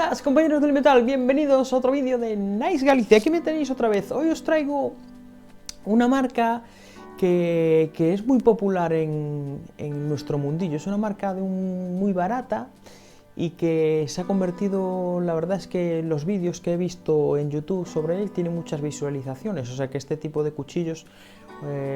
Buenas compañeros del metal, bienvenidos a otro vídeo de Nice Galicia. Aquí me tenéis otra vez. Hoy os traigo una marca que es muy popular en nuestro mundillo. Es una marca muy barata y que se ha convertido, la verdad es que los vídeos que he visto en YouTube sobre él tienen muchas visualizaciones, o sea que este tipo de cuchillos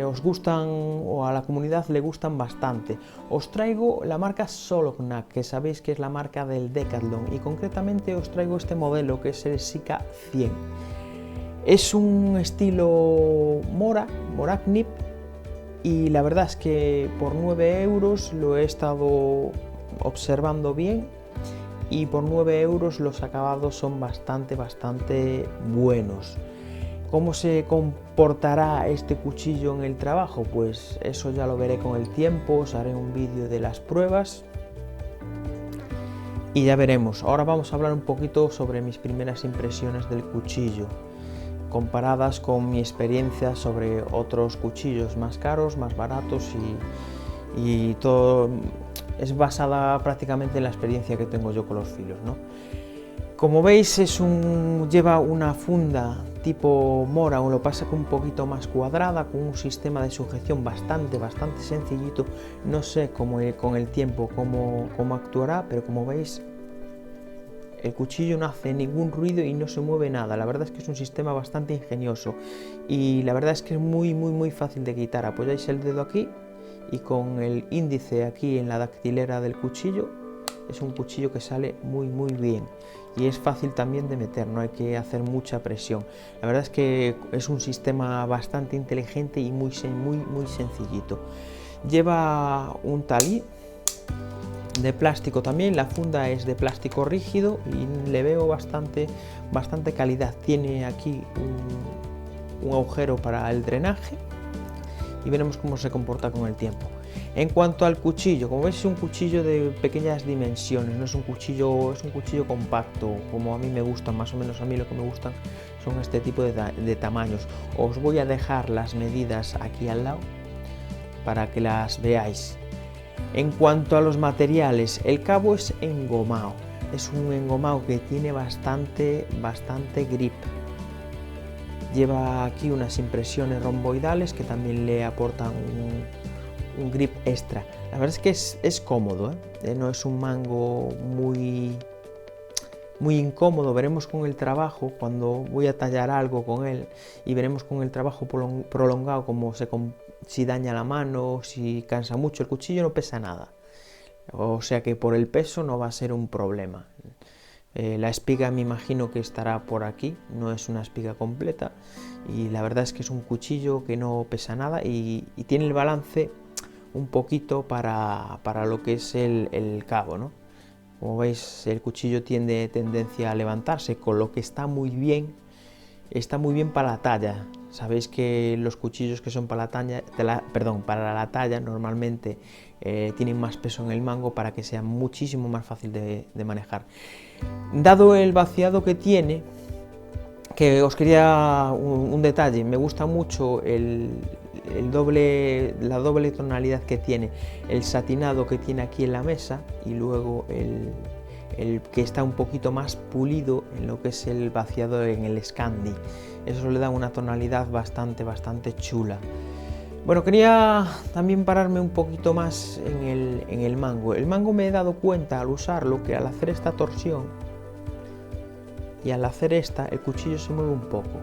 os gustan, o a la comunidad le gustan bastante. Os traigo la marca Solognac, que sabéis que es la marca del Decathlon, y concretamente os traigo este modelo que es el Sika 100. Es un estilo Morak-Nip, y la verdad es que por 9 euros lo he estado observando bien, y por 9 euros los acabados son bastante buenos. ¿Cómo se comportará este cuchillo en el trabajo? Pues eso ya lo veré con el tiempo, os haré un vídeo de las pruebas y ya veremos. Ahora vamos a hablar un poquito sobre mis primeras impresiones del cuchillo, comparadas con mi experiencia sobre otros cuchillos más caros, más baratos, y todo es basada prácticamente en la experiencia que tengo yo con los filos, ¿no? Como veis lleva una funda tipo Mora, o lo pasa que un poquito más cuadrada, con un sistema de sujeción bastante sencillito. No sé con el tiempo cómo actuará, pero como veis el cuchillo no hace ningún ruido y no se mueve nada. La verdad es que es un sistema bastante ingenioso y la verdad es que es muy fácil de quitar. Apoyáis el dedo aquí y con el índice aquí en la dactilera del cuchillo. Es un cuchillo que sale muy bien y es fácil también de meter, no hay que hacer mucha presión. La verdad es que es un sistema bastante inteligente y muy sencillito. Lleva un talí de plástico también, la funda es de plástico rígido y le veo bastante calidad. Tiene aquí un agujero para el drenaje y veremos cómo se comporta con el tiempo. En cuanto al cuchillo, como veis es un cuchillo de pequeñas dimensiones, no es un cuchillo, es un cuchillo compacto, como a mí me gustan, más o menos a mí lo que me gustan son este tipo de tamaños. Os voy a dejar las medidas aquí al lado para que las veáis. En cuanto a los materiales, el cabo es engomado, es un engomado que tiene bastante grip. Lleva aquí unas impresiones romboidales que también le aportan un grip extra. La verdad es que es cómodo, no es un mango muy incómodo. Veremos con el trabajo, cuando voy a tallar algo con él, y veremos con el trabajo prolongado si daña la mano, si cansa mucho. El cuchillo no pesa nada, o sea que por el peso no va a ser un problema. La espiga me imagino que estará por aquí, no es una espiga completa, y la verdad es que es un cuchillo que no pesa nada y tiene el balance un poquito para lo que es el cabo, ¿no? Como veis, el cuchillo tiene tendencia a levantarse, con lo que está muy bien para la talla. Sabéis que los cuchillos que son para la talla normalmente tienen más peso en el mango para que sea muchísimo más fácil de manejar. Dado el vaciado que tiene, que os quería un detalle, me gusta mucho la doble tonalidad que tiene, el satinado que tiene aquí en la mesa y luego el que está un poquito más pulido en lo que es el vaciado en el Scandi. Eso le da una tonalidad bastante chula. Bueno, quería también pararme un poquito más en el mango. El mango, me he dado cuenta al usarlo que al hacer esta torsión y al hacer esta, el cuchillo se mueve un poco.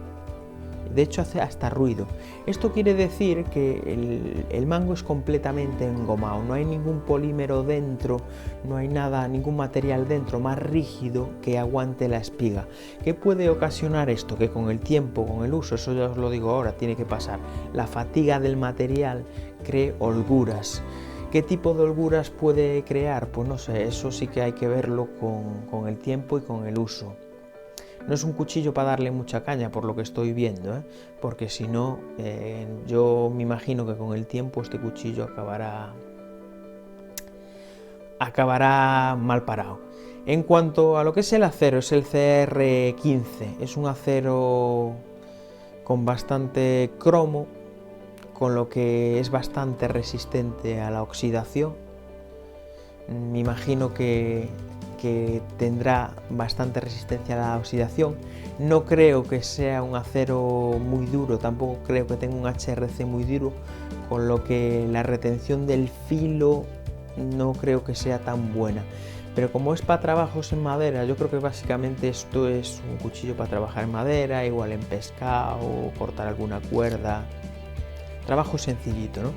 De hecho hace hasta ruido. Esto quiere decir que el mango es completamente engomado, no hay ningún polímero dentro, no hay nada, ningún material dentro más rígido que aguante la espiga. ¿Qué puede ocasionar esto? Que con el tiempo, con el uso, eso ya os lo digo ahora, tiene que pasar, la fatiga del material cree holguras. ¿Qué tipo de holguras puede crear? Pues no sé, eso sí que hay que verlo con el tiempo y con el uso. No es un cuchillo para darle mucha caña, por lo que estoy viendo, porque si no, yo me imagino que con el tiempo este cuchillo acabará mal parado. En cuanto a lo que es el acero, es el CR15, es un acero con bastante cromo, con lo que es bastante resistente a la oxidación. Me imagino que que tendrá bastante resistencia a la oxidación. No creo que sea un acero muy duro, tampoco creo que tenga un HRC muy duro, con lo que la retención del filo no creo que sea tan buena. Pero como es para trabajos en madera, yo creo que básicamente esto es un cuchillo para trabajar en madera, igual en pescado, cortar alguna cuerda. Trabajo sencillito, ¿no?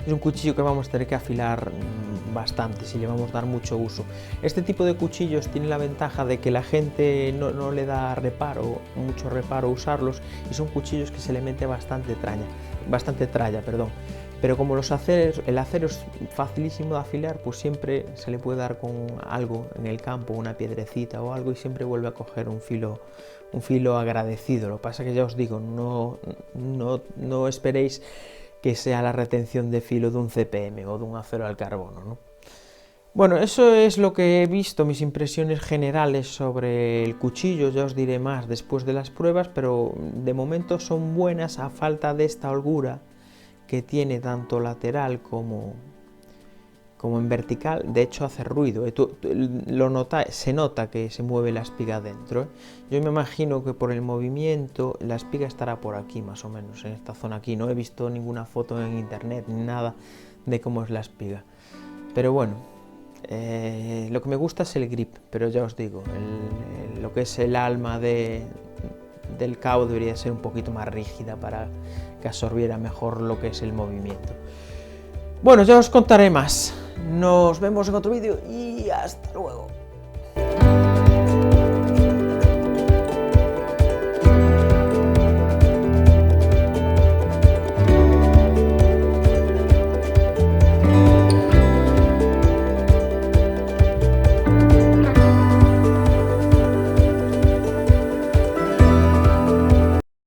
Es un cuchillo que vamos a tener que afilar bastante si le vamos a dar mucho uso. Este tipo de cuchillos tiene la ventaja de que la gente no le da mucho reparo usarlos, y son cuchillos que se le mete bastante tralla, perdón. Pero como el acero es facilísimo de afilar, pues siempre se le puede dar con algo en el campo, una piedrecita o algo, y siempre vuelve a coger un filo agradecido. Lo que pasa es que ya os digo, no esperéis que sea la retención de filo de un CPM o de un acero al carbono, ¿no? Bueno, eso es lo que he visto, mis impresiones generales sobre el cuchillo. Ya os diré más después de las pruebas, pero de momento son buenas a falta de esta holgura que tiene tanto lateral como en vertical. De hecho hace ruido, se nota que se mueve la espiga dentro, ¿eh? Yo me imagino que por el movimiento la espiga estará por aquí más o menos, en esta zona aquí. No he visto ninguna foto en internet ni nada de cómo es la espiga, pero bueno, lo que me gusta es el grip, pero ya os digo, lo que es el alma del cabo debería ser un poquito más rígida para que absorbiera mejor lo que es el movimiento. Bueno, ya os contaré más. Nos vemos en otro vídeo y hasta luego.